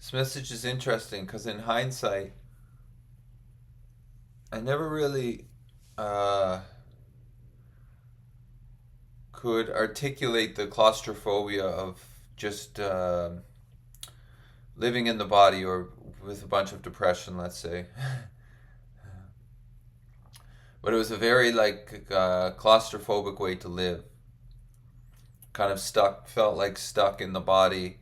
This message is interesting because in hindsight, I never really uh, could articulate the claustrophobia of just living in the body or with a bunch of depression, let's say. But it was a very claustrophobic way to live. Kind of stuck, felt like stuck in the body,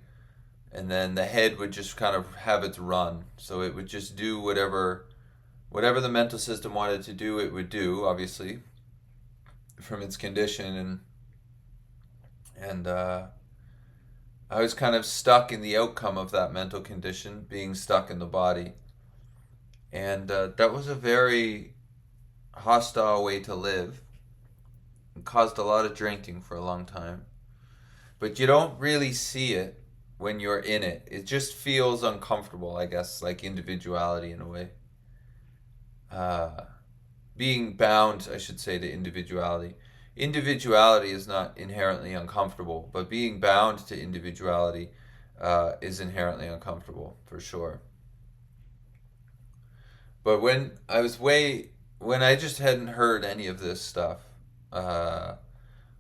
and then the head would just kind of have its run. So it would just do whatever the mental system wanted to do, it would do, obviously, from its condition. And I was kind of stuck in the outcome of that mental condition, being stuck in the body. And that was a very hostile way to live. It caused a lot of drinking for a long time. But you don't really see it when you're in it. It just feels uncomfortable, I guess, like individuality in a way. Uh, Being bound, I should say, to individuality. Individuality is not inherently uncomfortable, but being bound to individuality is inherently uncomfortable for sure. But when I just hadn't heard any of this stuff, uh,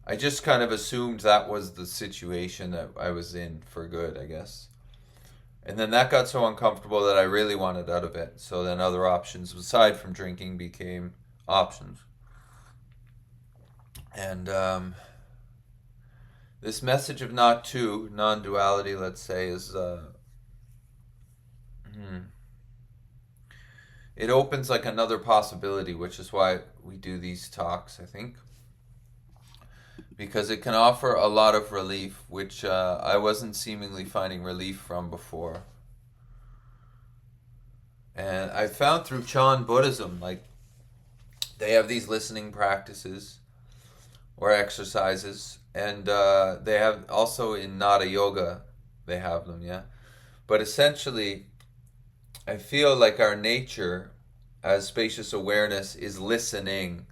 I just kind of assumed that was the situation that I was in for good, I guess. And then that got so uncomfortable that I really wanted out of it. So then other options aside from drinking became options. And this message of not two, non duality, let's say, is hmm, it opens like another possibility, which is why we do these talks, I think, because it can offer a lot of relief, which I wasn't seemingly finding relief from before. And I found through Chan Buddhism, like they have these listening practices or exercises, and they have also in Nada Yoga, they have them, yeah. But essentially, I feel like our nature as spacious awareness is listening,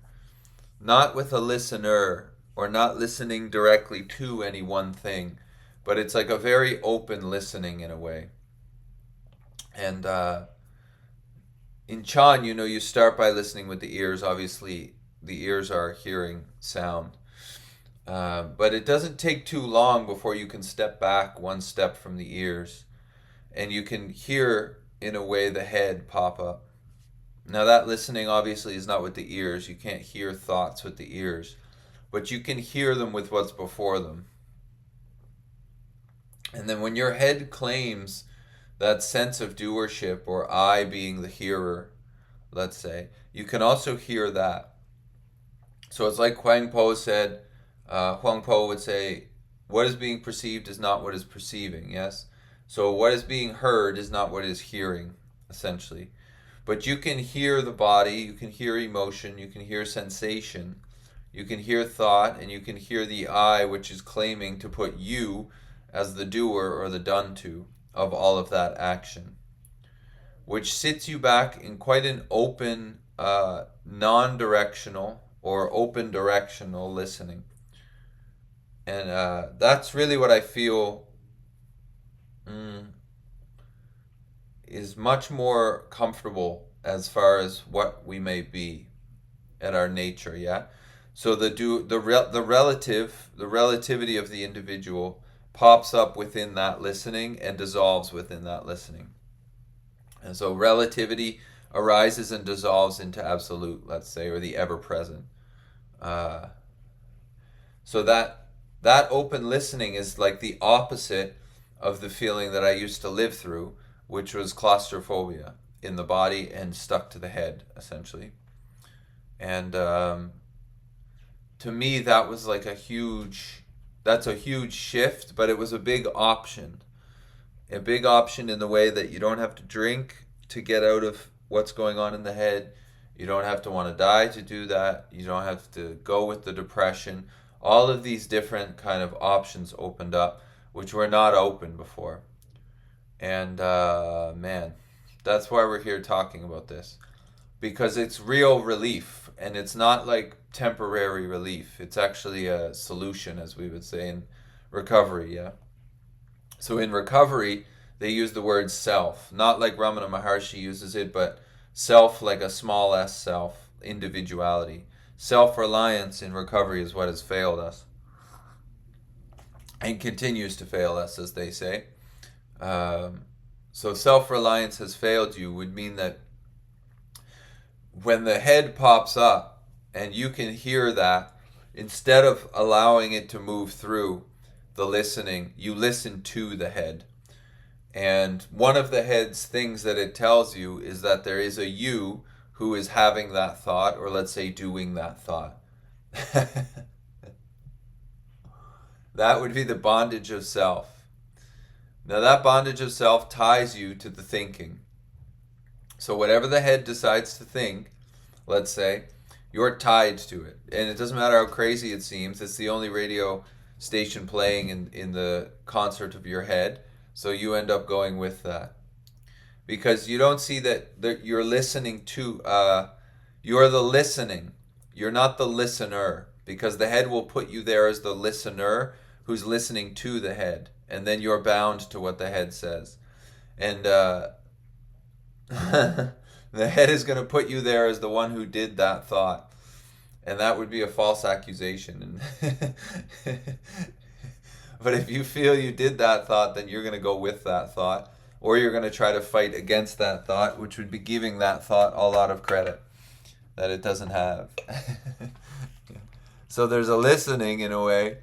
not with a listener or not listening directly to any one thing, but it's like a very open listening in a way. And in Chan, you start by listening with the ears. Obviously, the ears are hearing sound. But it doesn't take too long before you can step back one step from the ears and you can hear, in a way, the head pop up. Now, that listening obviously is not with the ears. You can't hear thoughts with the ears, but you can hear them with what's before them. And then when your head claims that sense of doership, or I being the hearer, let's say, you can also hear that. So it's like Huang Po said, Huang Po would say, what is being perceived is not what is perceiving, yes? So what is being heard is not what is hearing, essentially. But you can hear the body, you can hear emotion, you can hear sensation, you can hear thought, and you can hear the I, which is claiming to put you as the doer or the done to of all of that action, which sits you back in quite an open, non directional or open directional listening. And that's really what I feel mm, is much more comfortable as far as what we may be at our nature, yeah? So the relativity of the individual pops up within that listening and dissolves within that listening. And so relativity arises and dissolves into absolute, let's say, or the ever present. Uh, so that open listening is like the opposite of the feeling that I used to live through, which was claustrophobia in the body and stuck to the head, essentially. And to me, that was like that's a huge shift, but it was a big option. A big option in the way that you don't have to drink to get out of what's going on in the head. You don't have to want to die to do that. You don't have to go with the depression. All of these different kind of options opened up, which were not open before. And man, that's why we're here talking about this, because it's real relief and it's not like temporary relief. It's actually a solution, as we would say in recovery. Yeah. So in recovery, they use the word self, not like Ramana Maharshi uses it, but self like a small s self, individuality. Self-reliance in recovery is what has failed us and continues to fail us, as they say. So self-reliance has failed you would mean that when the head pops up and you can hear that, instead of allowing it to move through the listening, you listen to the head. And one of the head's things that it tells you is that there is a you who is having that thought, or let's say doing that thought. That would be the bondage of self. Now that bondage of self ties you to the thinking. So whatever the head decides to think, let's say, you're tied to it. And it doesn't matter how crazy it seems, it's the only radio station playing in the concert of your head. So you end up going with that. Because you don't see that you're listening to, you're the listening. You're not the listener. Because the head will put you there as the listener who's listening to the head. And then you're bound to what the head says. And the head is going to put you there as the one who did that thought. And that would be a false accusation. But if you feel you did that thought, then you're going to go with that thought. Or you're going to try to fight against that thought, which would be giving that thought a lot of credit that it doesn't have. So there's a listening in a way,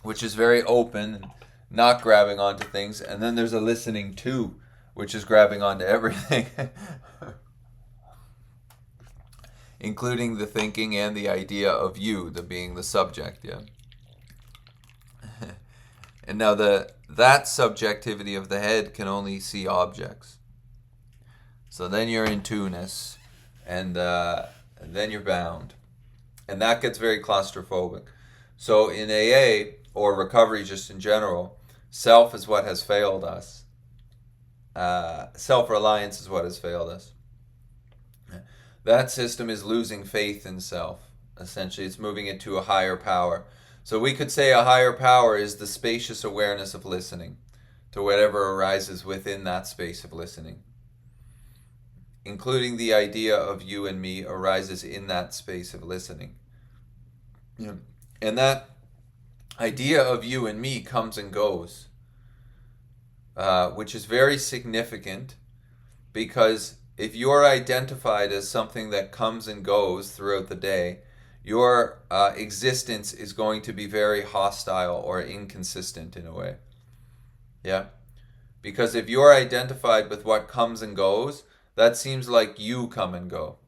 which is very open and not grabbing onto things. And then there's a listening to, which is grabbing onto everything. Including the thinking and the idea of you, the being the subject, yeah. And now that subjectivity of the head can only see objects. So then you're in two-ness, and then you're bound. And that gets very claustrophobic. So in AA, or recovery just in general, self is what has failed us. Self-reliance is what has failed us. That system is losing faith in self. Essentially, it's moving it to a higher power. So we could say a higher power is the spacious awareness of listening to whatever arises within that space of listening. Including the idea of you and me arises in that space of listening. Yeah. And that idea of you and me comes and goes, which is very significant because if you're identified as something that comes and goes throughout the day, your existence is going to be very hostile or inconsistent in a way. Yeah? Because if you're identified with what comes and goes, that seems like you come and go.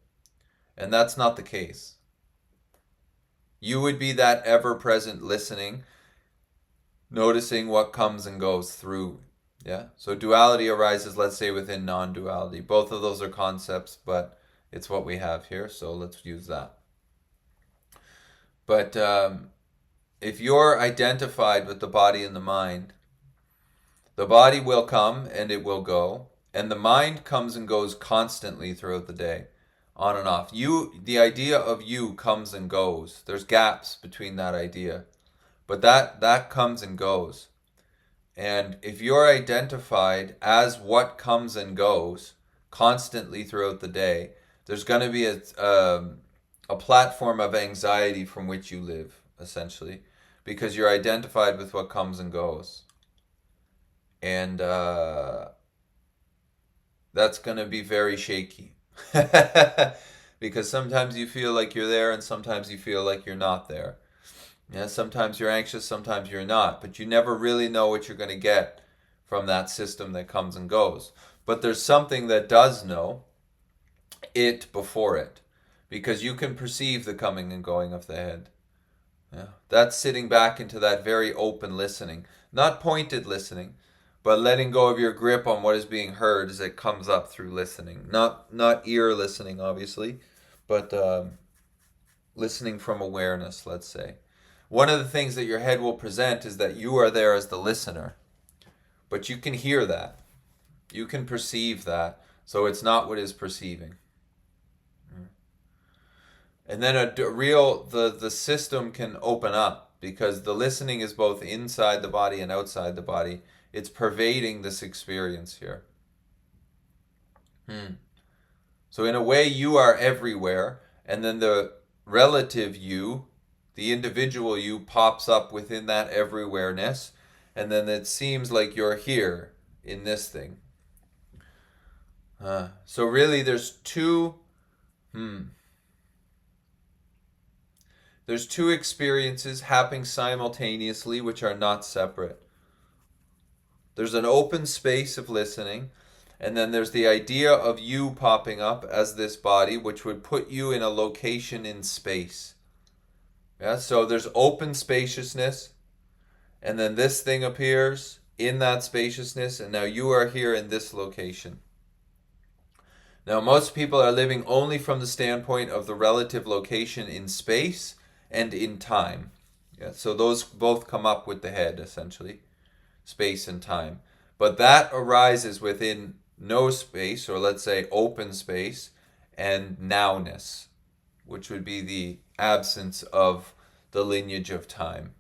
And that's not the case. You would be that ever-present listening, noticing what comes and goes through. Yeah? So duality arises, let's say, within non-duality. Both of those are concepts, but it's what we have here, so let's use that. But if you're identified with the body and the mind, the body will come and it will go, and the mind comes and goes constantly throughout the day, on and off. The idea of you comes and goes. There's gaps between that idea, but that comes and goes. And if you're identified as what comes and goes constantly throughout the day, there's going to be a platform of anxiety from which you live, essentially, because you're identified with what comes and goes. And that's going to be very shaky. Because sometimes you feel like you're there and sometimes you feel like you're not there. Yeah, sometimes you're anxious, sometimes you're not, but you never really know what you're going to get from that system that comes and goes. But there's something that does know it before it, because you can perceive the coming and going of the head. Yeah. That's sitting back into that very open listening, not pointed listening, but letting go of your grip on what is being heard as it comes up through listening. Not ear listening, obviously, but listening from awareness, let's say. One of the things that your head will present is that you are there as the listener, but you can hear that. You can perceive that, so it's not what is perceiving. And then the system can open up, because the listening is both inside the body and outside the body. It's pervading this experience here. So in a way, you are everywhere, and then the relative you, the individual you, pops up within that everywhereness, and then it seems like you're here in this thing. So really, there's two. There's two experiences happening simultaneously, which are not separate. There's an open space of listening, and then there's the idea of you popping up as this body, which would put you in a location in space. Yeah, so there's open spaciousness, and then this thing appears in that spaciousness, and now you are here in this location. Now, most people are living only from the standpoint of the relative location in space and in time. Yeah, so those both come up with the head, essentially, space and time. But that arises within no space, or let's say open space, and nowness, which would be the absence of the lineage of time.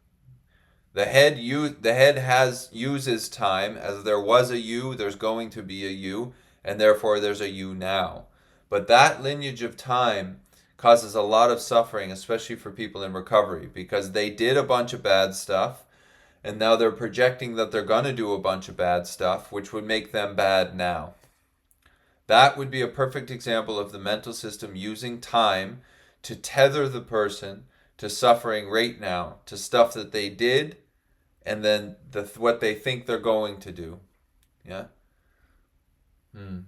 The head uses time as there was a you, there's going to be a you, and therefore there's a you now. But that lineage of time causes a lot of suffering, especially for people in recovery, because they did a bunch of bad stuff, and now they're projecting that they're going to do a bunch of bad stuff, which would make them bad now. That would be a perfect example of the mental system using time to tether the person to suffering right now, to stuff that they did, and then what they think they're going to do. Yeah?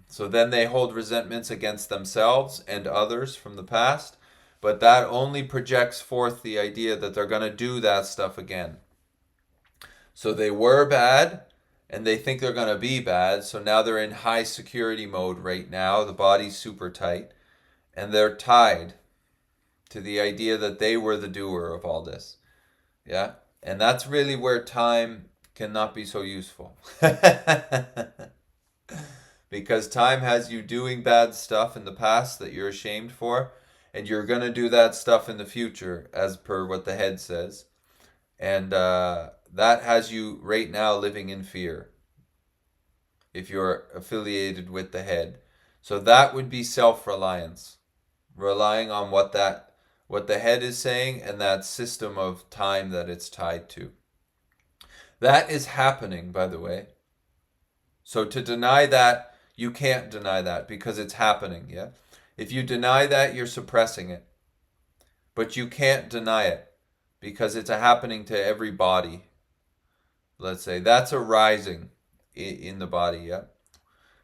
So then they hold resentments against themselves and others from the past, but that only projects forth the idea that they're going to do that stuff again. So they were bad, and they think they're going to be bad, so now they're in high security mode right now. The body's super tight, and they're tied to the idea that they were the doer of all this. Yeah? And that's really where time cannot be so useful. Because time has you doing bad stuff in the past that you're ashamed for, and you're going to do that stuff in the future, as per what the head says. And that has you right now living in fear, if you're affiliated with the head. So that would be self-reliance, relying on what the head is saying and that system of time that it's tied to. That is happening, by the way. So to deny that, you can't deny that because it's happening, yeah? If you deny that, you're suppressing it. But you can't deny it because it's happening to every body. Let's say that's arising in the body, yeah?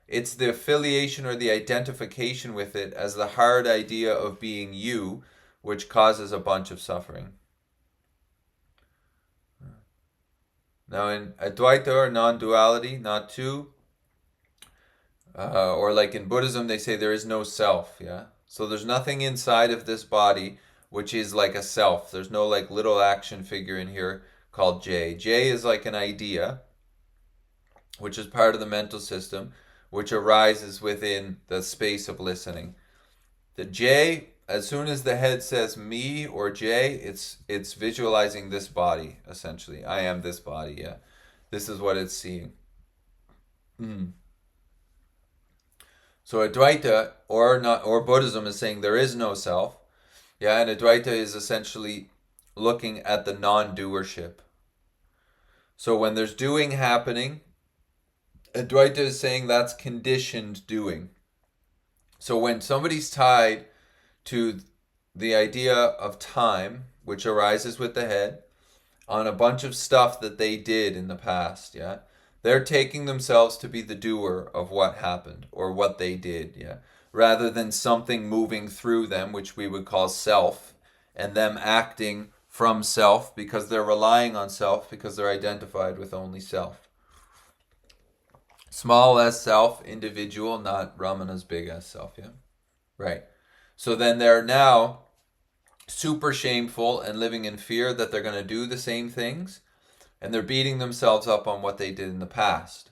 It's the affiliation or the identification with it as the hard idea of being you, which causes a bunch of suffering. Now in Advaita or non-duality, not two, or like in Buddhism, they say there is no self, yeah? So there's nothing inside of this body which is like a self. There's no like little action figure in here called J. J is like an idea, which is part of the mental system, which arises within the space of listening. The J, as soon as the head says me or J, it's visualizing this body, essentially. I am this body, yeah. This is what it's seeing. So Advaita or Buddhism is saying there is no self. Yeah, and Advaita is essentially looking at the non-doership. So when there's doing happening, Advaita is saying that's conditioned doing. So when somebody's tied to the idea of time, which arises with the head, on a bunch of stuff that they did in the past, yeah, they're taking themselves to be the doer of what happened or what they did, yeah, rather than something moving through them, which we would call self, and them acting from self because they're relying on self because they're identified with only self. Small as self, individual, not Ramana's big as self, yeah? Right. So then they're now super shameful and living in fear that they're going to do the same things, and they're beating themselves up on what they did in the past.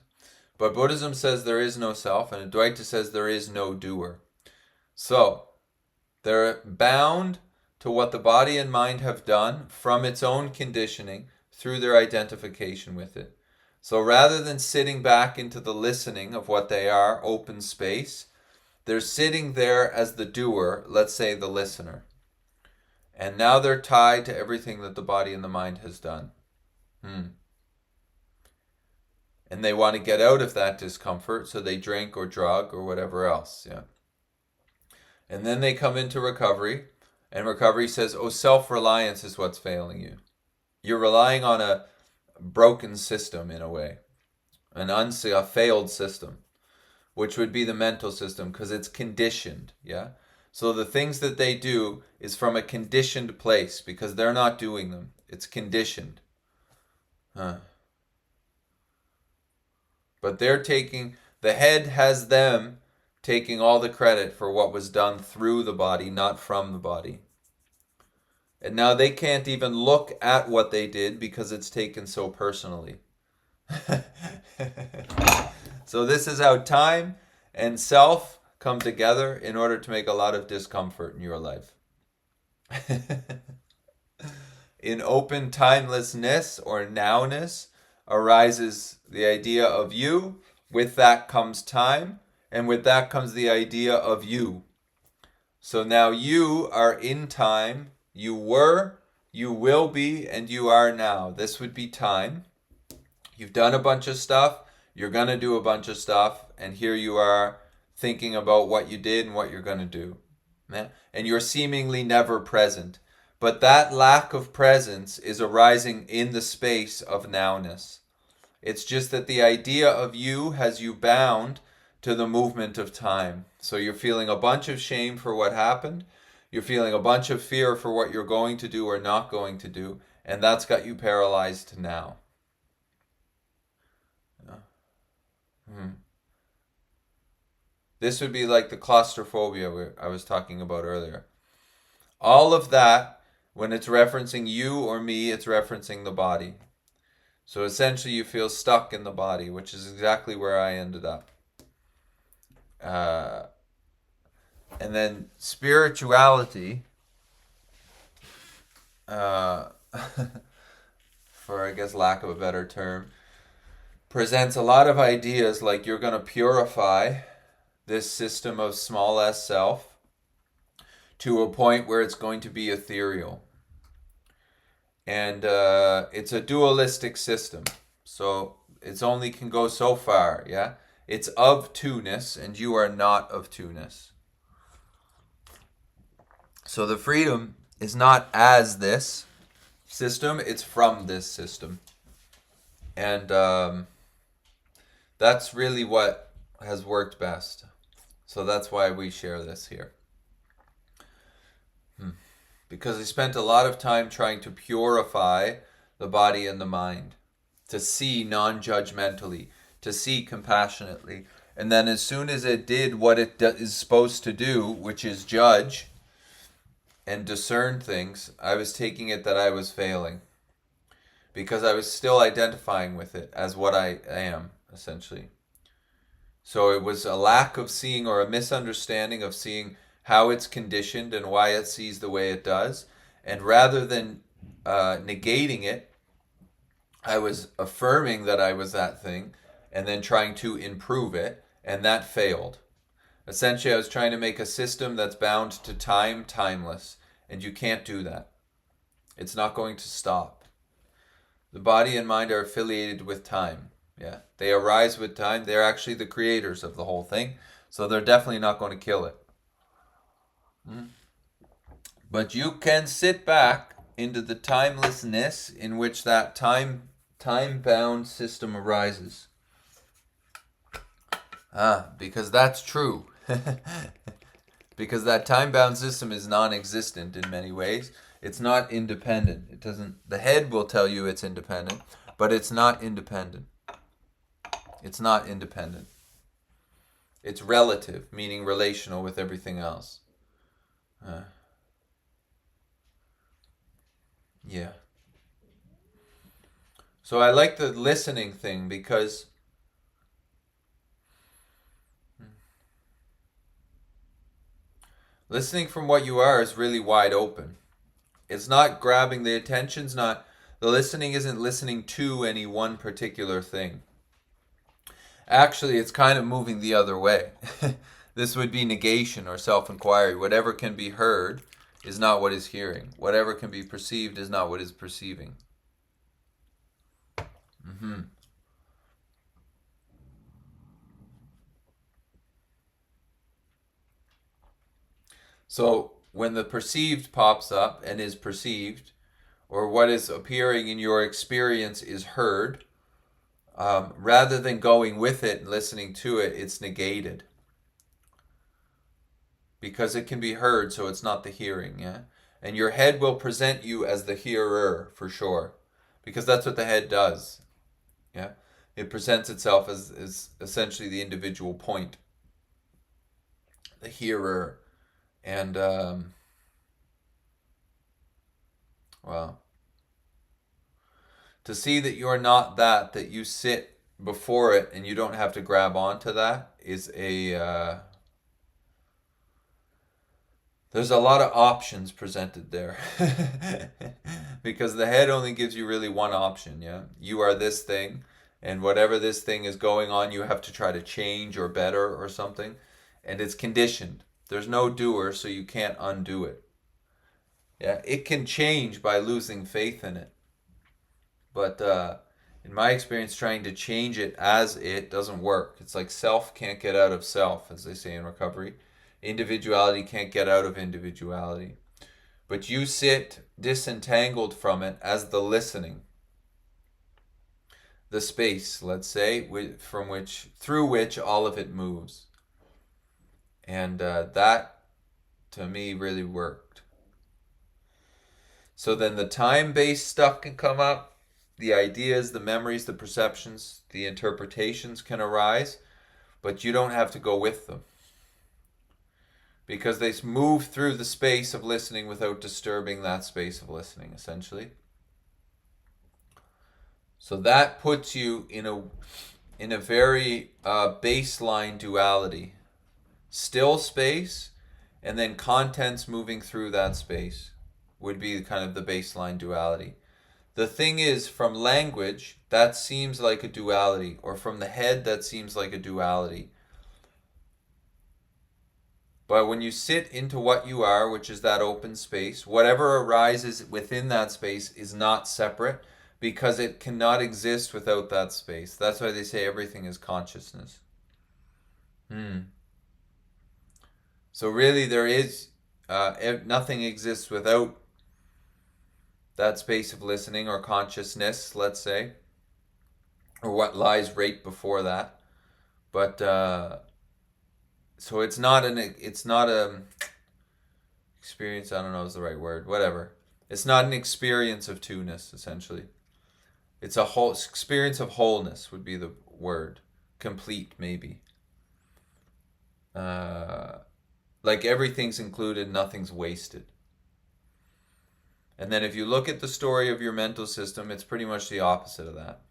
But Buddhism says there is no self, and Advaita says there is no doer. So they're bound to what the body and mind have done from its own conditioning through their identification with it. So rather than sitting back into the listening of what they are, open space, they're sitting there as the doer, let's say the listener. And now they're tied to everything that the body and the mind has done. And they want to get out of that discomfort, so they drink or drug or whatever else. Yeah. And then they come into recovery, and recovery says, oh, self-reliance is what's failing you. You're relying on a broken system in a way, a failed system, which would be the mental system, because it's conditioned. Yeah. So the things that they do is from a conditioned place, because they're not doing them. It's conditioned. But the head has them taking all the credit for what was done through the body, not from the body. And now they can't even look at what they did because it's taken so personally. So this is how time and self come together in order to make a lot of discomfort in your life. In open timelessness or nowness arises the idea of you. With that comes time, and with that comes the idea of you. So now you are in time. You were, you will be, and you are now. This would be time. You've done a bunch of stuff. You're going to do a bunch of stuff. And here you are thinking about what you did and what you're going to do. And you're seemingly never present. But that lack of presence is arising in the space of nowness. It's just that the idea of you has you bound to the movement of time. So you're feeling a bunch of shame for what happened. You're feeling a bunch of fear for what you're going to do or not going to do. And that's got you paralyzed now. This would be like the claustrophobia I was talking about earlier. All of that, when it's referencing you or me, it's referencing the body. So essentially you feel stuck in the body, which is exactly where I ended up. And then spirituality, for I guess lack of a better term, presents a lot of ideas like you're going to purify this system of small s self to a point where it's going to be ethereal. And it's a dualistic system. So it's only can go so far, yeah? It's of two-ness, and you are not of two-ness. So the freedom is not as this system, it's from this system. And that's really what has worked best. So that's why we share this here. Because I spent a lot of time trying to purify the body and the mind, to see non-judgmentally, to see compassionately. And then as soon as it did what it is supposed to do, which is judge and discern things, I was taking it that I was failing. Because I was still identifying with it as what I am, essentially. So it was a lack of seeing, or a misunderstanding of seeing how it's conditioned and why it sees the way it does. And rather than negating it, I was affirming that I was that thing and then trying to improve it, and that failed. Essentially, I was trying to make a system that's bound to time, timeless, and you can't do that. It's not going to stop. The body and mind are affiliated with time. Yeah, they arise with time. They're actually the creators of the whole thing, so they're definitely not going to kill it. But you can sit back into the timelessness in which that time-bound system arises. Because that's true. Because that time-bound system is non-existent in many ways. It's not independent. It doesn't. The head will tell you it's independent, but it's not independent. It's not independent. It's relative, meaning relational with everything else. Yeah. So I like the listening thing because listening from what you are is really wide open. It's not grabbing the attention's not The listening isn't listening to any one particular thing. Actually, it's kind of moving the other way. This would be negation or self inquiry. Whatever can be heard is not what is hearing. Whatever can be perceived is not what is perceiving. Mm-hmm. So when the perceived pops up and is perceived, or what is appearing in your experience is heard, rather than going with it and listening to it, it's negated because it can be heard, so it's not the hearing. Yeah, and your head will present you as the hearer for sure, because that's what the head does. Yeah, it presents itself as essentially the individual point, the hearer, and well, to see that you're not that you sit before it and you don't have to grab onto that is a there's a lot of options presented there. Because the head only gives you really one option. Yeah, you are this thing, and whatever this thing is going on, you have to try to change or better or something, and it's conditioned. There's no doer, so you can't undo it. Yeah, it can change by losing faith in it, but in my experience, trying to change it as it doesn't work. It's like self can't get out of self, as they say in recovery. Individuality can't get out of individuality. But you sit disentangled from it as the listening, the space, let's say, from which through which all of it moves, and that to me really worked. So then the time-based stuff can come up, the ideas, the memories, the perceptions, the interpretations can arise, but you don't have to go with them because they move through the space of listening without disturbing that space of listening, essentially. So that puts you in a very baseline duality, still space, and then contents moving through that space would be kind of the baseline duality. The thing is, from language, that seems like a duality, or from the head, that seems like a duality. But when you sit into what you are, which is that open space, whatever arises within that space is not separate because it cannot exist without that space. That's why they say everything is consciousness. So really, there is nothing exists without that space of listening or consciousness, let's say, or what lies right before that. But so it's not a experience. I don't know is the right word. Whatever. It's not an experience of two-ness, essentially. It's a whole experience of wholeness would be the word. Complete, maybe. Uh, like everything's included, nothing's wasted. And then if you look at the story of your mental system, it's pretty much the opposite of that.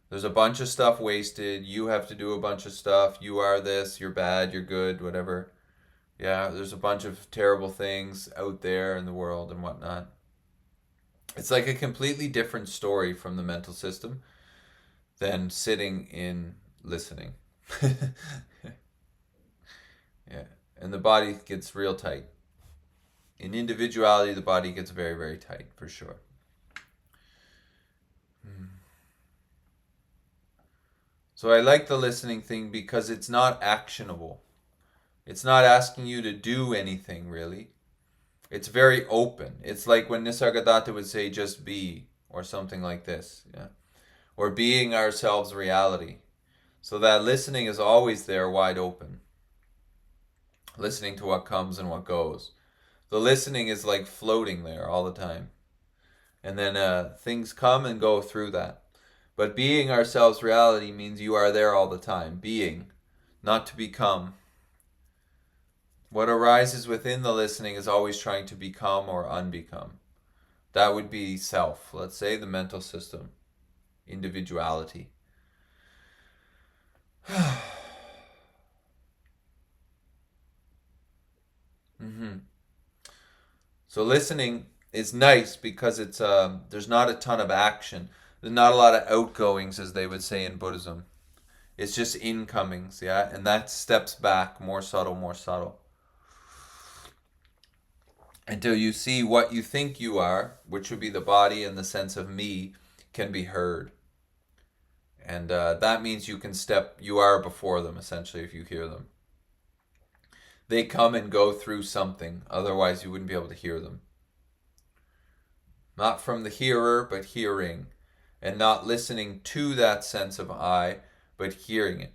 There's a bunch of stuff wasted. You have to do a bunch of stuff. You are this, you're bad, you're good, whatever. Yeah, there's a bunch of terrible things out there in the world and whatnot. It's like a completely different story from the mental system than sitting in listening. Yeah, and the body gets real tight. In individuality, the body gets very, very tight for sure. So I like the listening thing because it's not actionable. It's not asking you to do anything really. It's very open. It's like when Nisargadatta would say just be or something like this, yeah. Or being ourselves reality. So that listening is always there wide open. Listening to what comes and what goes. The listening is like floating there all the time. And then things come and go through that. But being ourselves reality means you are there all the time. Being, not to become. What arises within the listening is always trying to become or unbecome. That would be self, let's say, the mental system, individuality. Mm-hmm. So listening is nice because it's there's not a ton of action. There's not a lot of outgoings, as they would say in Buddhism. It's just incomings, yeah, and that steps back, more subtle, until you see what you think you are, which would be the body and the sense of me, can be heard. And that means you are before them, essentially, if you hear them. They come and go through something, otherwise you wouldn't be able to hear them. Not from the hearer, but hearing. And not listening to that sense of I, but hearing it.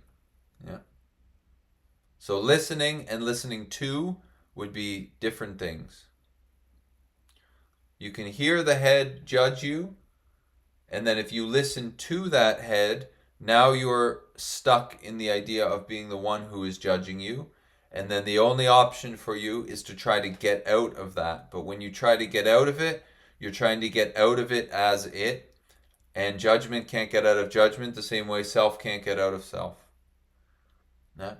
Yeah. So listening and listening to would be different things. You can hear the head judge you, and then if you listen to that head, now you're stuck in the idea of being the one who is judging you. And then the only option for you is to try to get out of that. But when you try to get out of it, you're trying to get out of it as it. And judgment can't get out of judgment the same way self can't get out of self. No?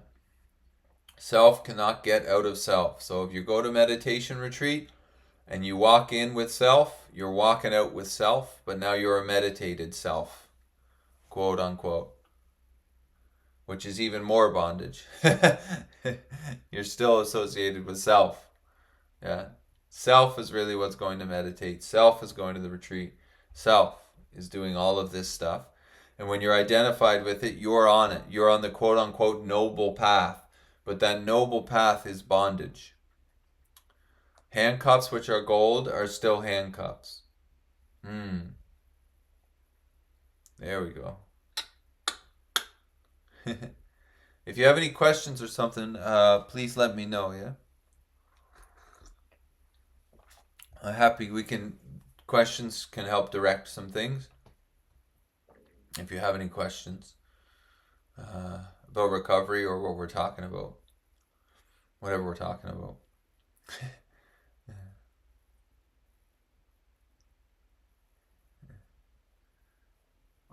Self cannot get out of self. So if you go to meditation retreat and you walk in with self, you're walking out with self, but now you're a meditated self, quote unquote, which is even more bondage. You're still associated with self. Yeah. Self is really what's going to meditate. Self is going to the retreat. Self is doing all of this stuff. And when you're identified with it, you're on it. You're on the quote unquote noble path. But that noble path is bondage. Handcuffs, which are gold, are still handcuffs. There we go. If you have any questions or something, please let me know, yeah? I'm happy questions can help direct some things. If you have any questions about recovery or what we're talking about, whatever we're talking about.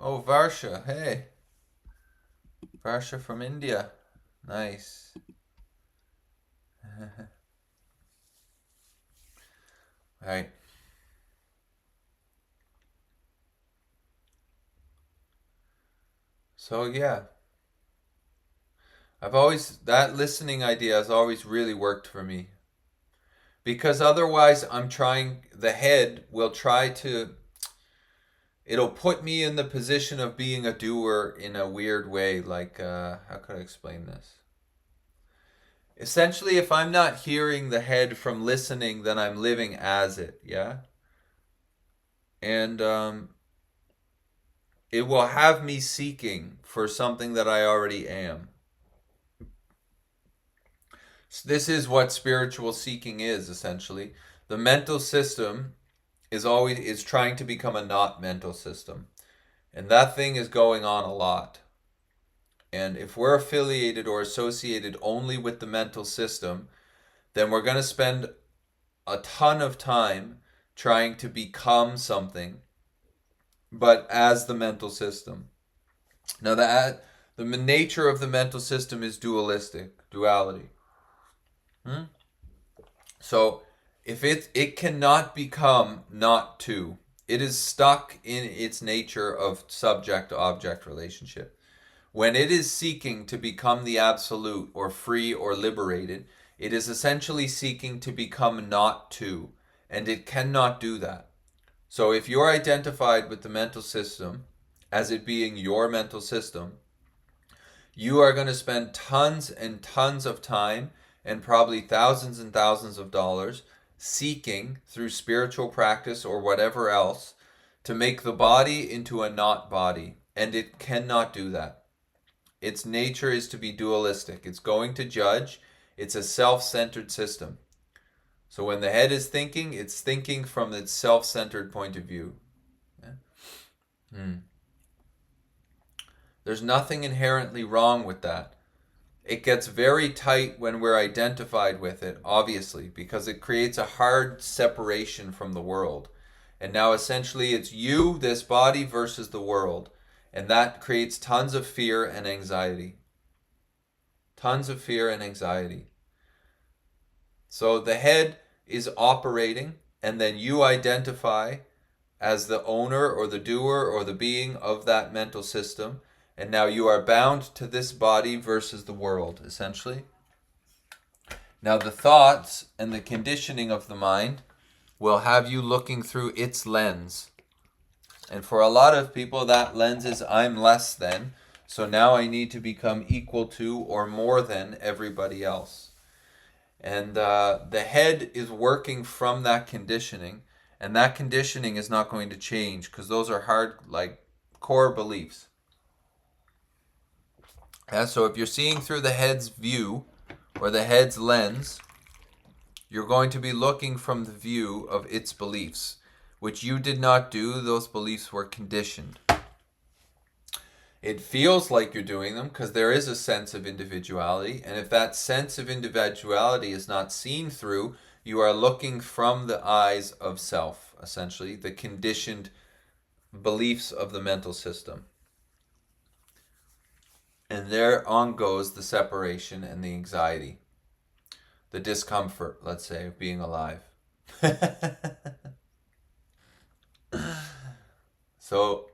Oh, Varsha, hey. Varsha from India. Nice. Right. So yeah. That listening idea has always really worked for me. Because otherwise the head will try to, it'll put me in the position of being a doer in a weird way. Like, how could I explain this? Essentially, if I'm not hearing the head from listening, then I'm living as it, yeah? And it will have me seeking for something that I already am. So this is what spiritual seeking is, essentially. The mental system is trying to become a not mental system. And that thing is going on a lot. And if we're affiliated or associated only with the mental system, then we're going to spend a ton of time trying to become something, but as the mental system. Now, the nature of the mental system is duality. So, if it cannot become not two, it is stuck in its nature of subject-object relationship. When it is seeking to become the absolute or free or liberated, it is essentially seeking to become not two, and it cannot do that. So if you're identified with the mental system as it being your mental system, you are going to spend tons and tons of time and probably thousands and thousands of dollars seeking through spiritual practice or whatever else to make the body into a not body, and it cannot do that. Its nature is to be dualistic. It's going to judge. It's a self-centered system. So when the head is thinking, it's thinking from its self-centered point of view. Yeah? There's nothing inherently wrong with that. It gets very tight when we're identified with it, obviously, because it creates a hard separation from the world. And now essentially it's you, this body, versus the world. And that creates tons of fear and anxiety. Tons of fear and anxiety. So the head is operating and then you identify as the owner or the doer or the being of that mental system, and now you are bound to this body versus the world, essentially. Now the thoughts and the conditioning of the mind will have you looking through its lens. And for a lot of people, that lens is I'm less than, so now I need to become equal to or more than everybody else. And the head is working from that conditioning, and that conditioning is not going to change because those are hard, like core beliefs. So if you're seeing through the head's view or the head's lens, you're going to be looking from the view of its beliefs, which you did not do. Those beliefs were conditioned. It feels like you're doing them because there is a sense of individuality, and if that sense of individuality is not seen through, you are looking from the eyes of self, essentially, the conditioned beliefs of the mental system. And there on goes the separation and the anxiety, the discomfort, let's say, of being alive. So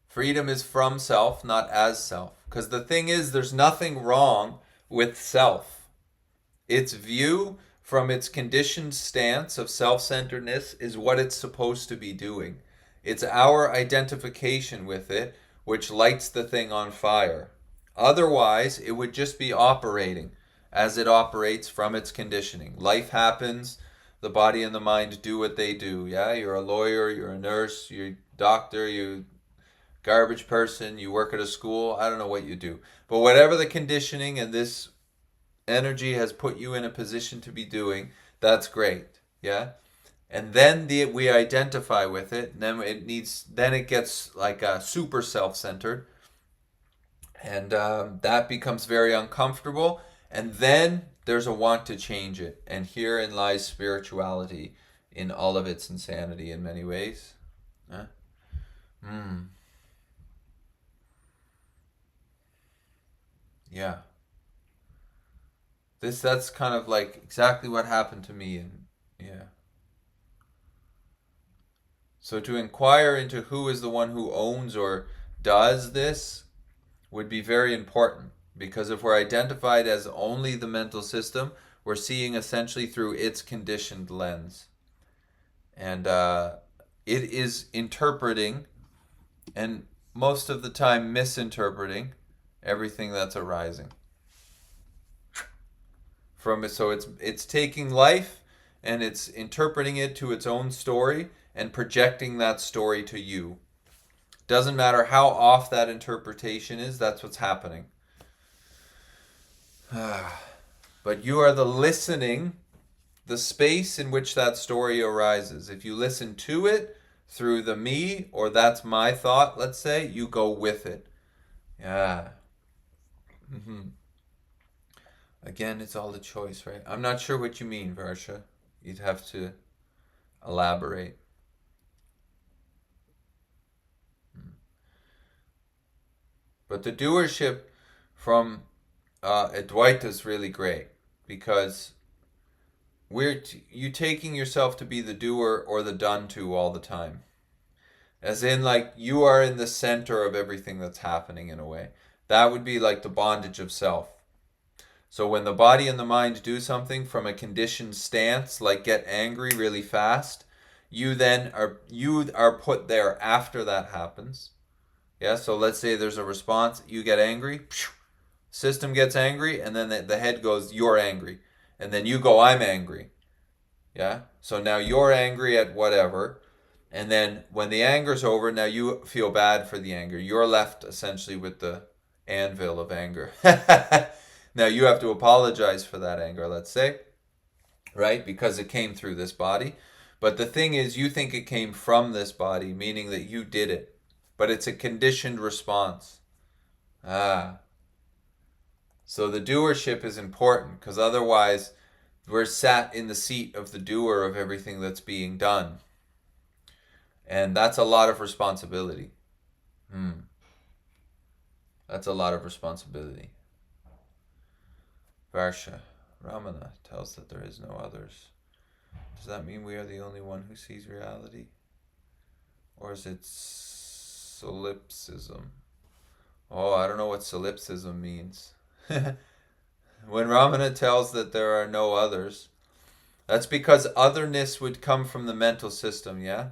freedom is from self, not as self. Because the thing is, there's nothing wrong with self. Its view from its conditioned stance of self-centeredness is what it's supposed to be doing. It's our identification with it which lights the thing on fire. Otherwise, it would just be operating as it operates from its conditioning. Life happens, the body and the mind do what they do. Yeah, you're a lawyer, you're a nurse, you're a doctor, you garbage person, you work at a school, I don't know what you do. But whatever the conditioning and this energy has put you in a position to be doing, that's great. Yeah? And then we identify with it, and then it gets like a super self-centered, and that becomes very uncomfortable, and then there's a want to change it, and herein lies spirituality in all of its insanity in many ways. Huh? Yeah. That's kind of like exactly what happened to me, and yeah. So to inquire into who is the one who owns or does this would be very important, because if we're identified as only the mental system, we're seeing essentially through its conditioned lens, and it is interpreting, and most of the time misinterpreting, everything that's arising from it. So it's taking life and it's interpreting it to its own story and projecting that story to you. Doesn't matter how off that interpretation is, that's what's happening. But you are the listening, the space in which that story arises. If you listen to it through the me, or that's my thought, let's say, you go with it. Yeah. Mm-hmm. Again, it's all the choice, right? I'm not sure what you mean, Varsha. You'd have to elaborate. But the doership from Advaita is really great, because you taking yourself to be the doer or the done to all the time. As in, like, you are in the center of everything that's happening in a way. That would be like the bondage of self. So when the body and the mind do something from a conditioned stance, like get angry really fast, you are put there after that happens. Yeah, so let's say there's a response, you get angry, system gets angry, and then the head goes, you're angry. And then you go, I'm angry. Yeah, so now you're angry at whatever. And then when the anger's over, now you feel bad for the anger. You're left essentially with the anvil of anger. Now you have to apologize for that anger, let's say, right? Because it came through this body. But the thing is, you think it came from this body, meaning that you did it. But it's a conditioned response. Ah. So the doership is important, because otherwise we're sat in the seat of the doer of everything that's being done. And that's a lot of responsibility. That's a lot of responsibility. Varsha, Ramana tells that there is no others. Does that mean we are the only one who sees reality? Or is it solipsism? Oh, I don't know what solipsism means. When Ramana tells that there are no others, that's because otherness would come from the mental system, yeah?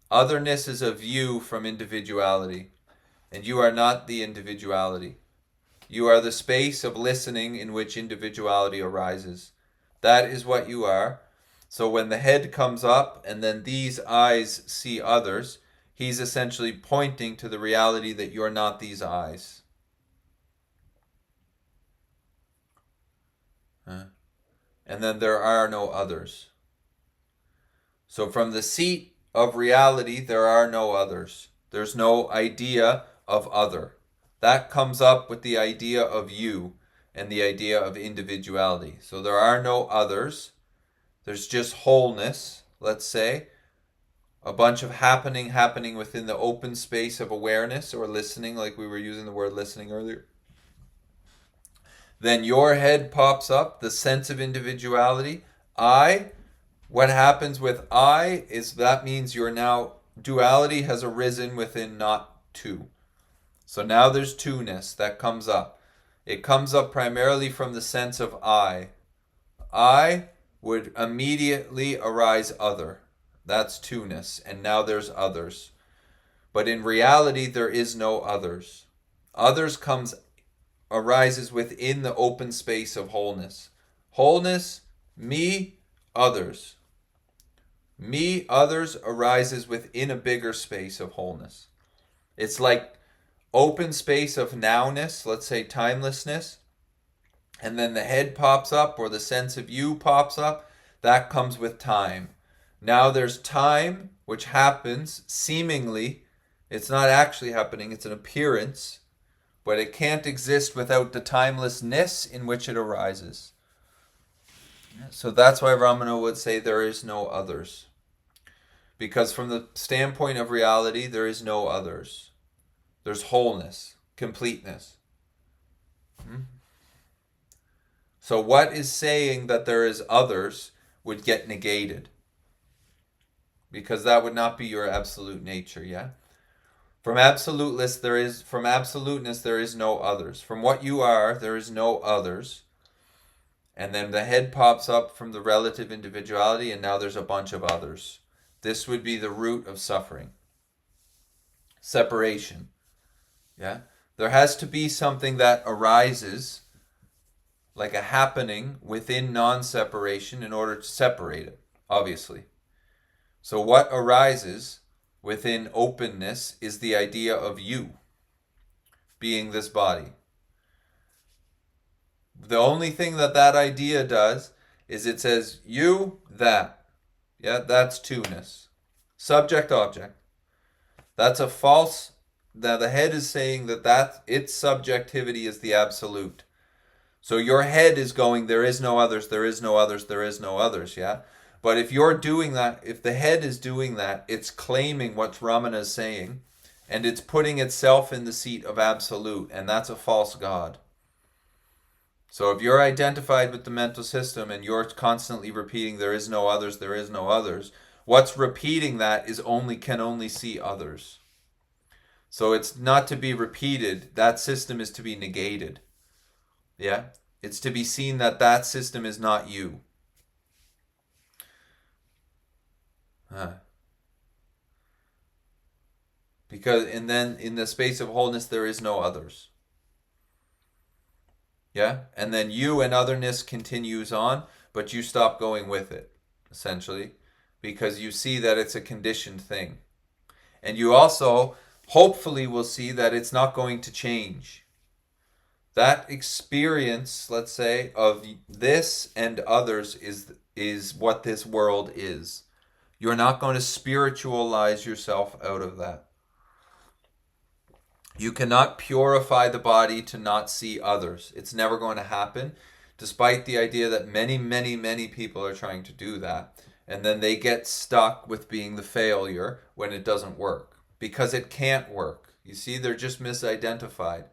Otherness is a view from individuality, and you are not the individuality. You are the space of listening in which individuality arises. That is what you are. So when the head comes up and then these eyes see others, he's essentially pointing to the reality that you're not these eyes. And then there are no others. So from the seat of reality, there are no others. There's no idea of other. That comes up with the idea of you and the idea of individuality. So there are no others. There's just wholeness, let's say. A bunch of happening within the open space of awareness or listening, like we were using the word listening earlier. Then your head pops up, the sense of individuality. What happens with I is that means you're now, duality has arisen within not two. So now there's two-ness that comes up. It comes up primarily from the sense of I. I would immediately arise other. That's two-ness. And now there's others. But in reality, there is no others. Others arises within the open space of wholeness. Wholeness, me, others. Me, others arises within a bigger space of wholeness. It's like open space of nowness, let's say timelessness, and then the head pops up or the sense of you pops up. That comes with time. Now there's time, which happens seemingly. It's not actually happening, it's an appearance, but it can't exist without the timelessness in which it arises. So that's why Ramana would say there is no others. Because from the standpoint of reality, there is no others. There's wholeness, completeness. So what is saying that there is others would get negated. Because that would not be your absolute nature, yeah? From absoluteness there is no others. From what you are, there is no others. And then the head pops up from the relative individuality, and now there's a bunch of others. This would be the root of suffering. Separation. Yeah? There has to be something that arises, like a happening within non-separation in order to separate it, obviously. So what arises within openness is the idea of you being this body. The only thing that idea does is it says you, that. Yeah, that's two-ness. Subject, object. That's a false. Now the head is saying that its subjectivity is the absolute. So your head is going, there is no others, there is no others, there is no others, yeah? But if you're doing that, if the head is doing that, it's claiming what Ramana is saying, and it's putting itself in the seat of absolute, and that's a false God. So if you're identified with the mental system and you're constantly repeating there is no others, there is no others, what's repeating that can only see others. So it's not to be repeated, that system is to be negated. Yeah? It's to be seen that system is not you. Because, and then in the space of wholeness, there is no others. Yeah? And then you and otherness continues on, but you stop going with it, essentially, because you see that it's a conditioned thing. And you also, hopefully, will see that it's not going to change. That experience, let's say, of this and others is what this world is. You're not going to spiritualize yourself out of that. You cannot purify the body to not see others. It's never going to happen, despite the idea that many, many, many people are trying to do that. And then they get stuck with being the failure when it doesn't work. Because it can't work. You see, they're just misidentified.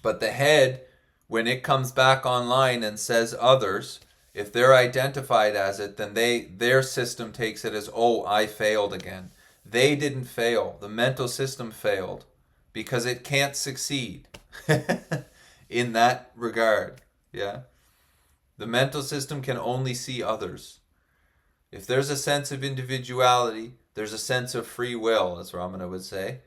But the head, when it comes back online and says others, if they're identified as it, then their system takes it as, oh, I failed again. They didn't fail. The mental system failed because it can't succeed in that regard. Yeah. The mental system can only see others. If there's a sense of individuality, there's a sense of free will, as Ramana would say.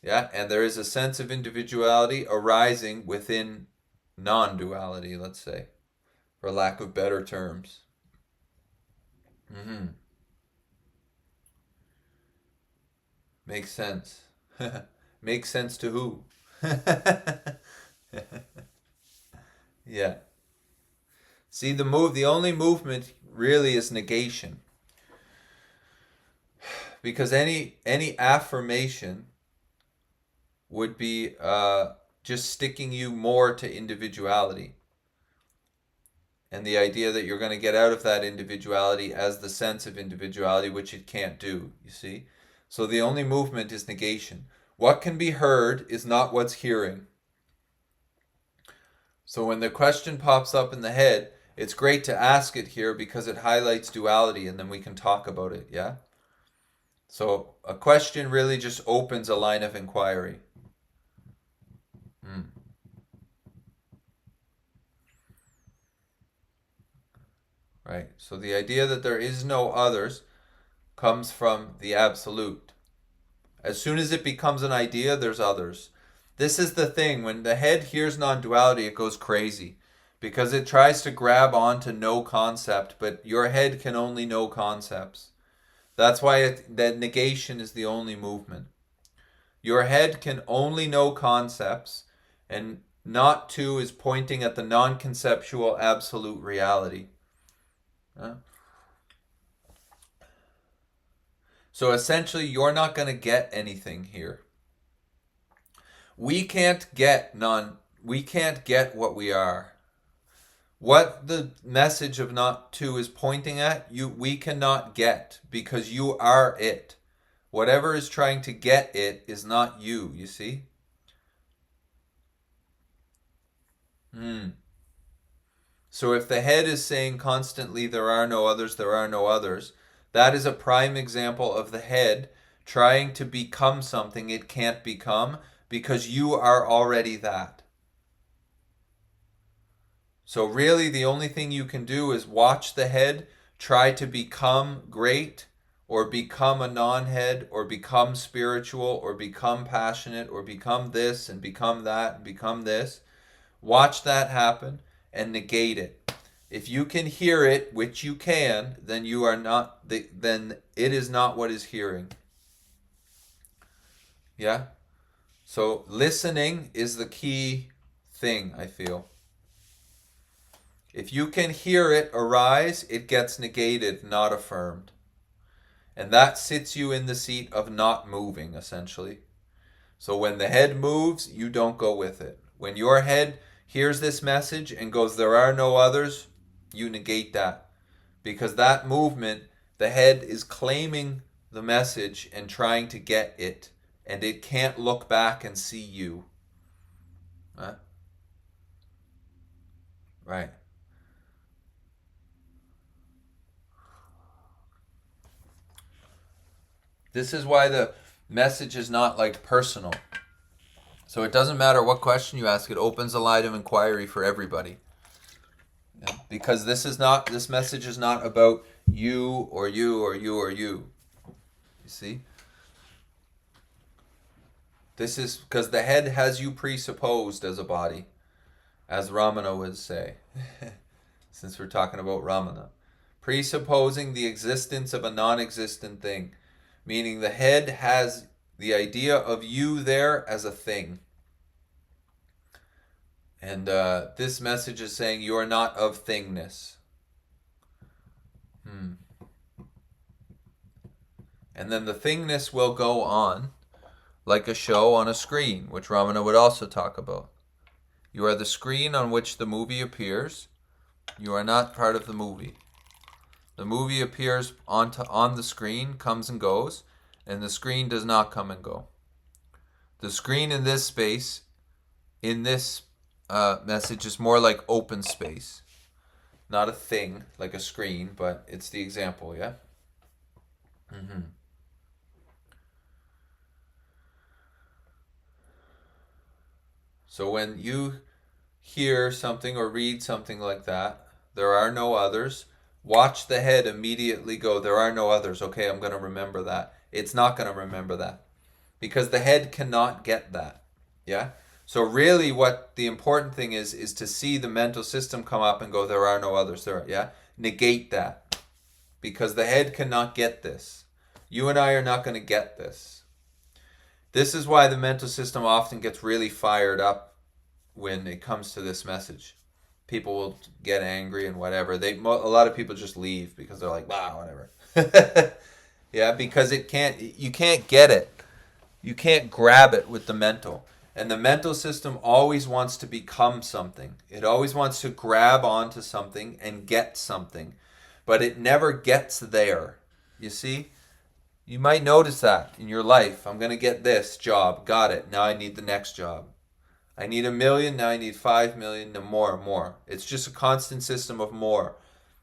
Yeah, and there is a sense of individuality arising within non-duality, let's say, for lack of better terms. Makes sense. Makes sense to who? Yeah. See, the only movement really is negation. Because any affirmation would be just sticking you more to individuality. And the idea that you're going to get out of that individuality as the sense of individuality, which it can't do, you see? So the only movement is negation. What can be heard is not what's hearing. So when the question pops up in the head, it's great to ask it here because it highlights duality and then we can talk about it, yeah? So a question really just opens a line of inquiry. Right. So the idea that there is no others comes from the absolute. As soon as it becomes an idea, there's others. This is the thing. When the head hears non-duality, it goes crazy because it tries to grab onto no concept, but your head can only know concepts. That's why that negation is the only movement. Your head can only know concepts, and not to is pointing at the non-conceptual absolute reality. So essentially, you're not going to get anything here. We can't get what we are. What the message of not to is pointing at, we cannot get because you are it. Whatever is trying to get it is not you, you see? So if the head is saying constantly, there are no others, that is a prime example of the head trying to become something it can't become because you are already that. So really the only thing you can do is watch the head try to become great or become a non-head or become spiritual or become passionate or become this and become that and become this. Watch that happen and negate it. If you can hear it, which you can, then you are not then it is not what is hearing. Yeah? So listening is the key thing, I feel. If you can hear it arise, it gets negated, not affirmed. And that sits you in the seat of not moving, essentially. So when the head moves, you don't go with it. When your head hears this message and goes, there are no others, you negate that. Because that movement, the head is claiming the message and trying to get it. And it can't look back and see you. Huh? Right. This is why the message is not like personal. So it doesn't matter what question you ask, it opens a line of inquiry for everybody. Yeah. Because this message is not about you or you or you or you. You see? This is because the head has you presupposed as a body, as Ramana would say, since we're talking about Ramana. Presupposing the existence of a non-existent thing, meaning the head has the idea of you there as a thing. And this message is saying you are not of thingness. And then the thingness will go on like a show on a screen, which Ramana would also talk about. You are the screen on which the movie appears. You are not part of the movie. The movie appears on the screen, comes and goes, and the screen does not come and go. The screen in this space, in this message, is more like open space. Not a thing like a screen, but it's the example, yeah? So when you hear something or read something like that, there are no others, watch the head immediately go, there are no others. Okay, I'm going to remember that. It's not going to remember that because the head cannot get that. Yeah? So really what the important thing is to see the mental system come up and go, there are no others. There are, yeah? Negate that because the head cannot get this. You and I are not going to get this. This is why the mental system often gets really fired up when it comes to this message. People will get angry and whatever. A lot of people just leave because they're like, wow, whatever. Yeah, because you can't get it. You can't grab it with the mental. And the mental system always wants to become something. It always wants to grab onto something and get something. But it never gets there. You see? You might notice that in your life. I'm going to get this job. Got it. Now I need the next job. I need 1 million. Now I need 5 million. No, more. It's just a constant system of more.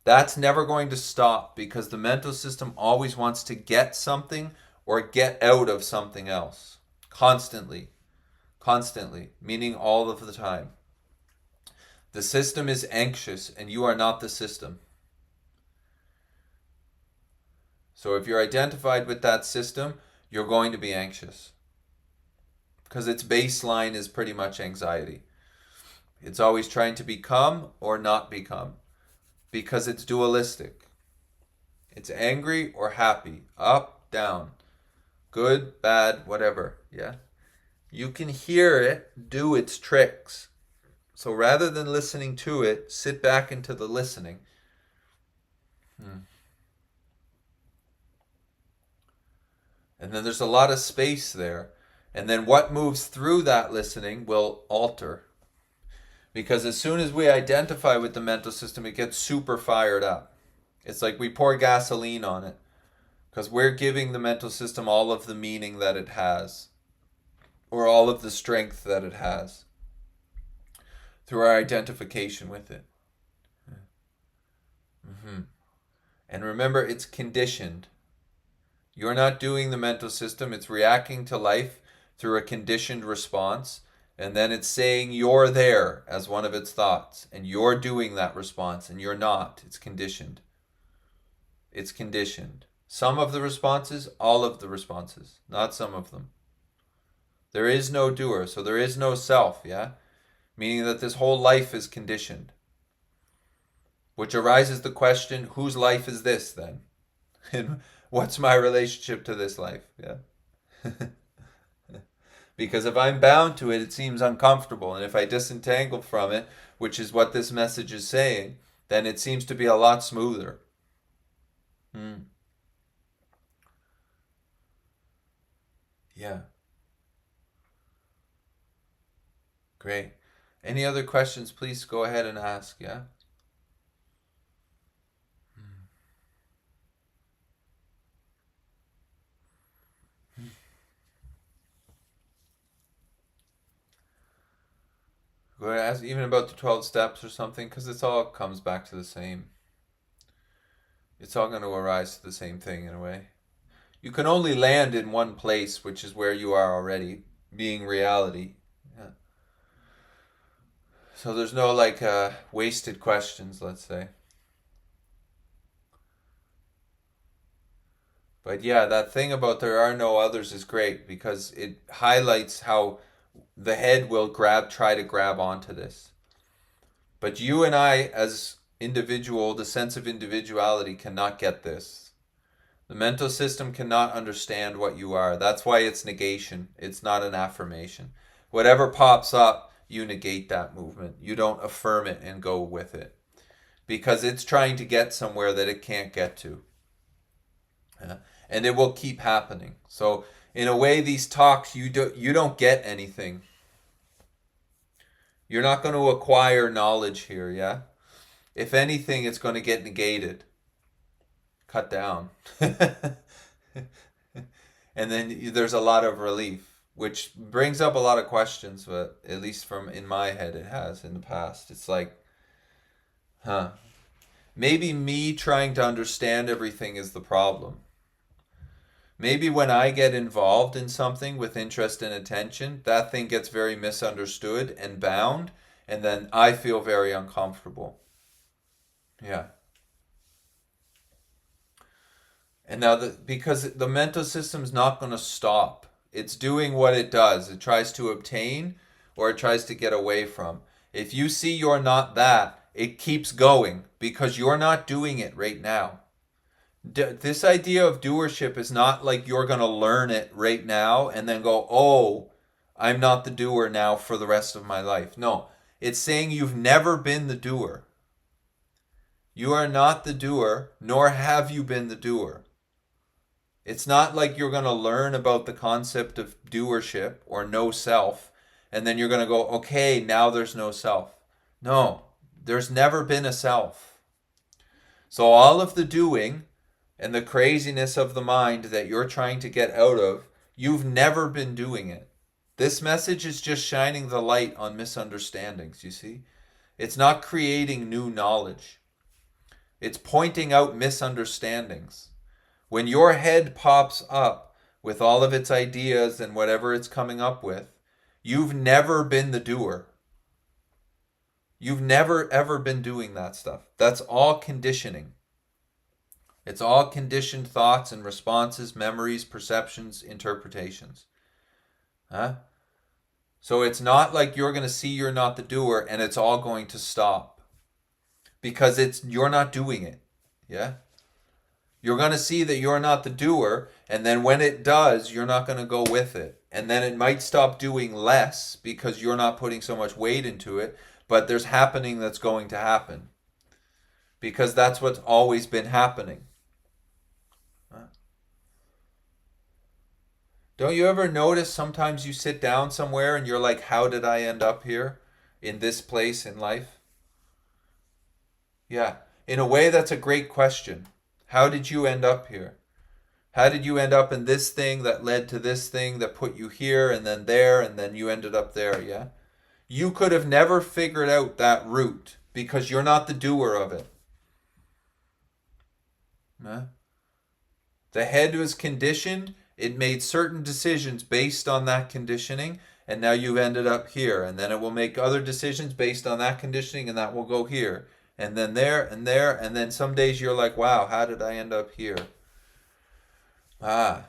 That's never going to stop because the mental system always wants to get something or get out of something else. Constantly. Constantly. Meaning all of the time. The system is anxious and you are not the system. So if you're identified with that system, you're going to be anxious. Because its baseline is pretty much anxiety. It's always trying to become or not become. Because it's dualistic. It's angry or happy. Up, down. Good, bad, whatever. Yeah? You can hear it do its tricks. So rather than listening to it, sit back into the listening. And then there's a lot of space there. And then what moves through that listening will alter. Because as soon as we identify with the mental system, it gets super fired up. It's like we pour gasoline on it. Because we're giving the mental system all of the meaning that it has. Or all of the strength that it has. Through our identification with it. And remember, it's conditioned. You're not doing the mental system. It's reacting to life through a conditioned response. And then it's saying you're there as one of its thoughts. And you're doing that response. And you're not. It's conditioned. It's conditioned. Some of the responses, all of the responses. Not some of them. There is no doer. So there is no self, yeah? Meaning that this whole life is conditioned. Which arises the question, whose life is this then? And what's my relationship to this life? Yeah. Because if I'm bound to it, it seems uncomfortable. And if I disentangle from it, which is what this message is saying, then it seems to be a lot smoother. Yeah. Great. Any other questions, please go ahead and ask, yeah? Go ahead and ask even about the 12 steps or something, because it's all comes back to the same. It's all going to arise to the same thing in a way. You can only land in one place, which is where you are already, being reality. Yeah. So there's no wasted questions, let's say. But yeah, that thing about there are no others is great because it highlights how the head will try to grab onto this. But you and I, as individual, the sense of individuality cannot get this. The mental system cannot understand what you are. That's why it's negation. It's not an affirmation. Whatever pops up, you negate that movement. You don't affirm it and go with it. Because it's trying to get somewhere that it can't get to. Yeah? And it will keep happening. So in a way, these talks, you don't get anything. You're not going to acquire knowledge here, yeah? If anything, it's going to get negated. Cut down. And then there's a lot of relief, which brings up a lot of questions, but at least from in my head it has in the past. It's like, huh, maybe me trying to understand everything is the problem. Maybe when I get involved in something with interest and attention, that thing gets very misunderstood and bound, and then I feel very uncomfortable. Yeah. And now, because the mental system's not going to stop. It's doing what it does. It tries to obtain or it tries to get away from. If you see you're not that, it keeps going because you're not doing it right now. This idea of doership is not like you're going to learn it right now and then go, oh, I'm not the doer now for the rest of my life. No, it's saying you've never been the doer. You are not the doer, nor have you been the doer. It's not like you're going to learn about the concept of doership or no self, and then you're going to go, okay, now there's no self. No, there's never been a self. So all of the doing and the craziness of the mind that you're trying to get out of, you've never been doing it. This message is just shining the light on misunderstandings, you see? It's not creating new knowledge. It's pointing out misunderstandings. When your head pops up with all of its ideas and whatever it's coming up with, you've never been the doer. You've never ever been doing that stuff. That's all conditioning. It's all conditioned thoughts and responses, memories, perceptions, interpretations. Huh? So it's not like you're going to see you're not the doer and it's all going to stop. Because you're not doing it. Yeah? You're going to see that you're not the doer, and then when it does, you're not going to go with it. And then it might stop doing less because you're not putting so much weight into it, but there's happening that's going to happen. Because that's what's always been happening. Don't you ever notice sometimes you sit down somewhere and you're like, how did I end up here in this place in life? Yeah. In a way, that's a great question. How did you end up here? How did you end up in this thing that led to this thing that put you here and then you ended up there, yeah? You could have never figured out that route because you're not the doer of it. Huh? The head was conditioned, it made certain decisions based on that conditioning, and now you've ended up here. And then it will make other decisions based on that conditioning, and that will go here. And then there, and then some days you're like, wow, how did I end up here? Ah,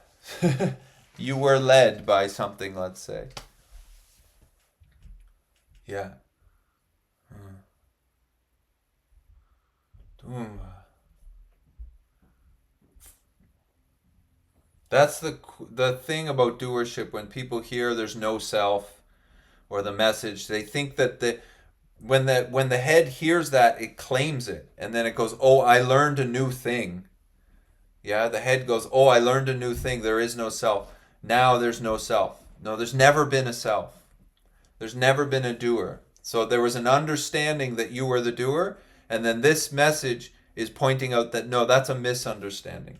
you were led by something, let's say. Yeah. That's the thing about doership. When people hear there's no self or the message, they think that when the head hears that, it claims it, and then it goes, oh, I learned a new thing. Yeah, the head goes, oh, I learned a new thing. There is no self. Now there's no self. No, there's never been a self. There's never been a doer. So there was an understanding that you were the doer, and then this message is pointing out that no, that's a misunderstanding.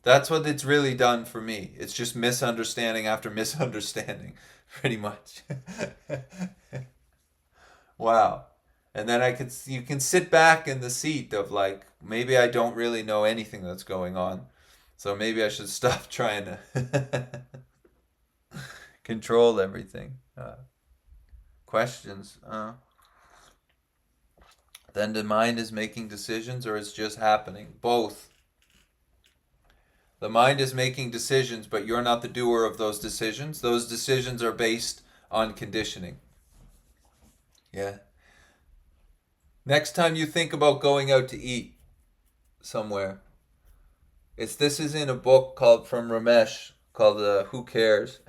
That's what it's really done for me. It's just misunderstanding after misunderstanding, pretty much. Wow. And then you can sit back in the seat of like, maybe I don't really know anything that's going on. So maybe I should stop trying to control everything. Questions. Then the mind is making decisions or it's just happening? Both. The mind is making decisions, but you're not the doer of those decisions. Those decisions are based on conditioning. Yeah. Next time you think about going out to eat somewhere, this is in a book called from Ramesh called Who Cares?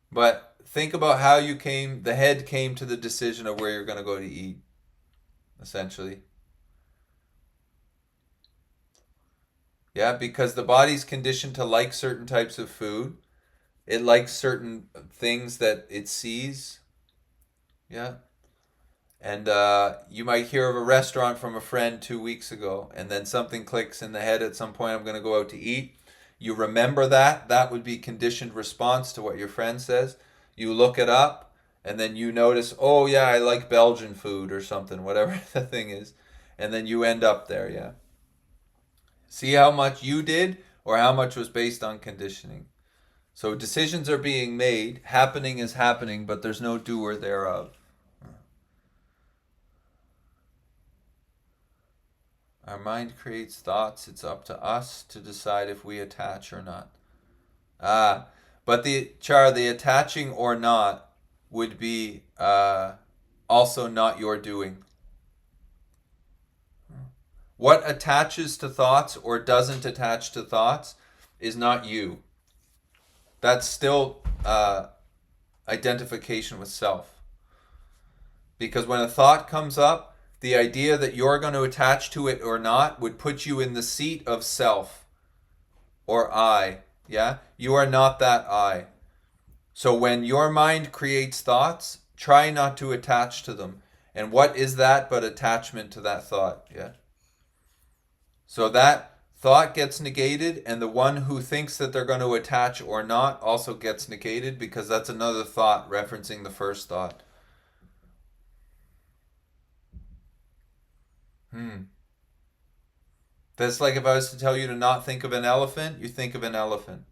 But think about how the head came to the decision of where you're going to go to eat, essentially. Yeah, because the body's conditioned to like certain types of food. It likes certain things that it sees. Yeah. And you might hear of a restaurant from a friend 2 weeks ago, and then something clicks in the head at some point, I'm going to go out to eat. You remember that. That would be conditioned response to what your friend says. You look it up, And then you notice, oh yeah, I like Belgian food or something, whatever the thing is. And then you end up there, yeah. See how much you did or how much was based on conditioning. So decisions are being made, happening is happening, but there's no doer thereof. Our mind creates thoughts. It's up to us to decide if we attach or not. But the attaching or not would be also not your doing. What attaches to thoughts or doesn't attach to thoughts is not you. That's still identification with self. Because when a thought comes up, the idea that you're going to attach to it or not would put you in the seat of self or I. Yeah? You are not that I. So when your mind creates thoughts, try not to attach to them. And what is that but attachment to that thought? Yeah? So that thought gets negated, and the one who thinks that they're going to attach or not also gets negated, because that's another thought referencing the first thought. That's like if I was to tell you to not think of an elephant, you think of an elephant.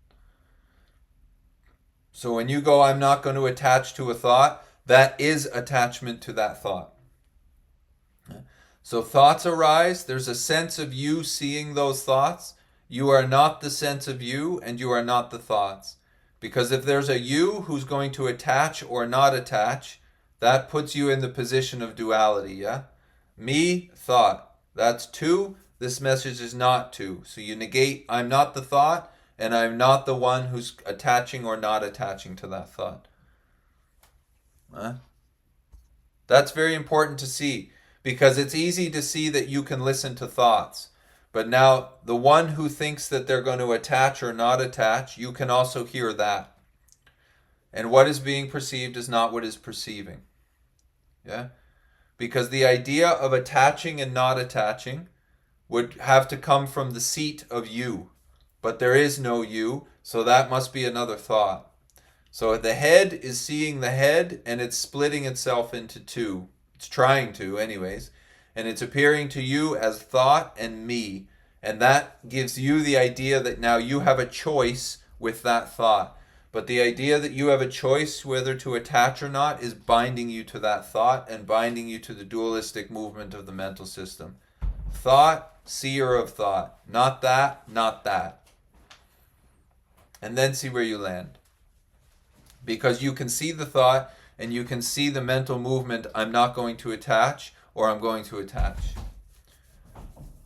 So when you go, I'm not going to attach to a thought, that is attachment to that thought. So thoughts arise, there's a sense of you seeing those thoughts. You are not the sense of you, and you are not the thoughts. Because if there's a you who's going to attach or not attach, that puts you in the position of duality, yeah? Me, thought. That's two. This message is not two. So you negate, I'm not the thought, and I'm not the one who's attaching or not attaching to that thought. That's very important to see, because it's easy to see that you can listen to thoughts. But now, the one who thinks that they're going to attach or not attach, you can also hear that. And what is being perceived is not what is perceiving. Yeah? Because the idea of attaching and not attaching would have to come from the seat of you. But there is no you, so that must be another thought. So the head is seeing the head, and it's splitting itself into two. It's trying to, anyways. And it's appearing to you as thought and me. And that gives you the idea that now you have a choice with that thought. But the idea that you have a choice whether to attach or not is binding you to that thought and binding you to the dualistic movement of the mental system. Thought, seer of thought. Not that, not that. And then see where you land. Because you can see the thought and you can see the mental movement, I'm not going to attach or I'm going to attach.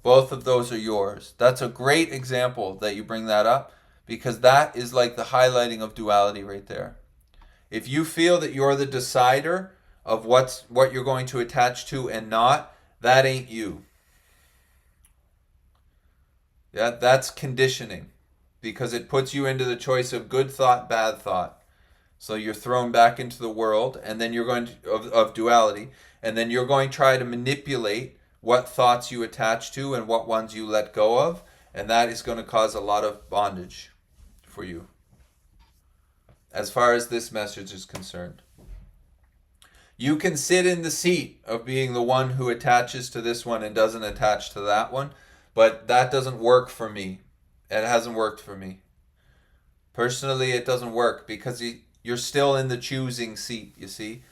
Both of those are yours. That's a great example that you bring that up, because that is like the highlighting of duality right there. If you feel that you're the decider of what you're going to attach to and not, that ain't you. Yeah, that's conditioning, because it puts you into the choice of good thought, bad thought. So you're thrown back into the world, and then you're going to, of duality, and then you're going to try to manipulate what thoughts you attach to and what ones you let go of, and that is going to cause a lot of bondage for you, as far as this message is concerned. You can sit in the seat of being the one who attaches to this one and doesn't attach to that one, but that doesn't work for me. It hasn't worked for me. Personally, it doesn't work, because you're still in the choosing seat, you see.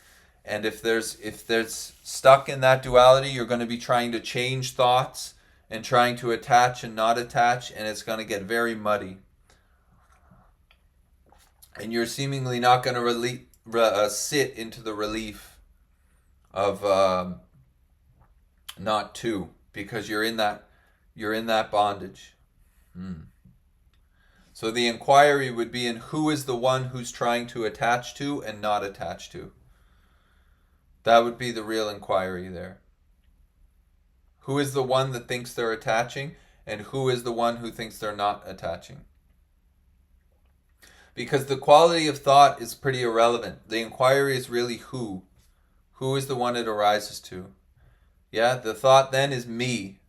And if there's stuck in that duality, you're going to be trying to change thoughts and trying to attach and not attach, and it's going to get very muddy. And you're seemingly not going to sit into the relief of not to, because you're in that bondage. So the inquiry would be in who is the one who's trying to attach to and not attach to. That would be the real inquiry there. Who is the one that thinks they're attaching, and who is the one who thinks they're not attaching? Because the quality of thought is pretty irrelevant. The inquiry is really who. Who is the one it arises to? Yeah, the thought then is me.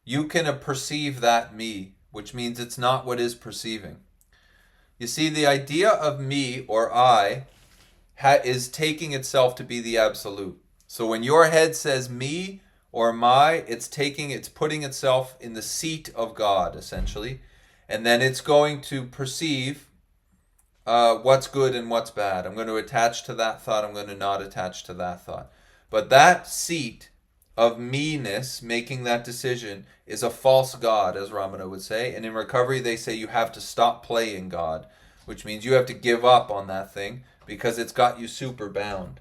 You can perceive that me, which means it's not what is perceiving. You see, the idea of me or I is taking itself to be the absolute. So when your head says me or my, it's putting itself in the seat of God, essentially. And then it's going to perceive what's good and what's bad. I'm going to attach to that thought. I'm going to not attach to that thought. But that seat of me-ness, making that decision, is a false God, as Ramana would say. And in recovery, they say you have to stop playing God, which means you have to give up on that thing because it's got you super bound.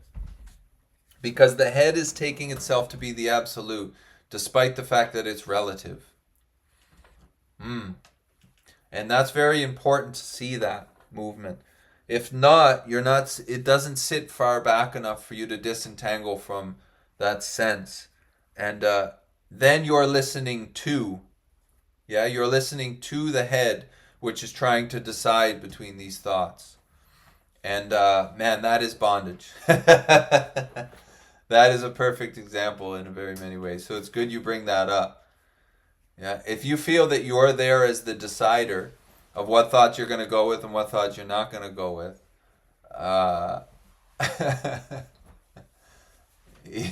Because the head is taking itself to be the absolute, despite the fact that it's relative. And that's very important to see that movement. If not, it doesn't sit far back enough for you to disentangle from that sense. And then you're listening you're listening to the head, which is trying to decide between these thoughts. And man, that is bondage. That is a perfect example in very many ways. So it's good you bring that up. Yeah, if you feel that you're there as the decider of what thoughts you're going to go with and what thoughts you're not going to go with,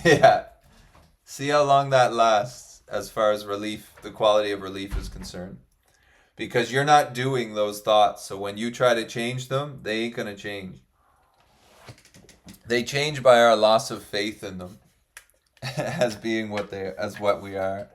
yeah, see how long that lasts as far as relief, the quality of relief is concerned. Because you're not doing those thoughts, so when you try to change them, they ain't going to change. They change by our loss of faith in them as being what we are.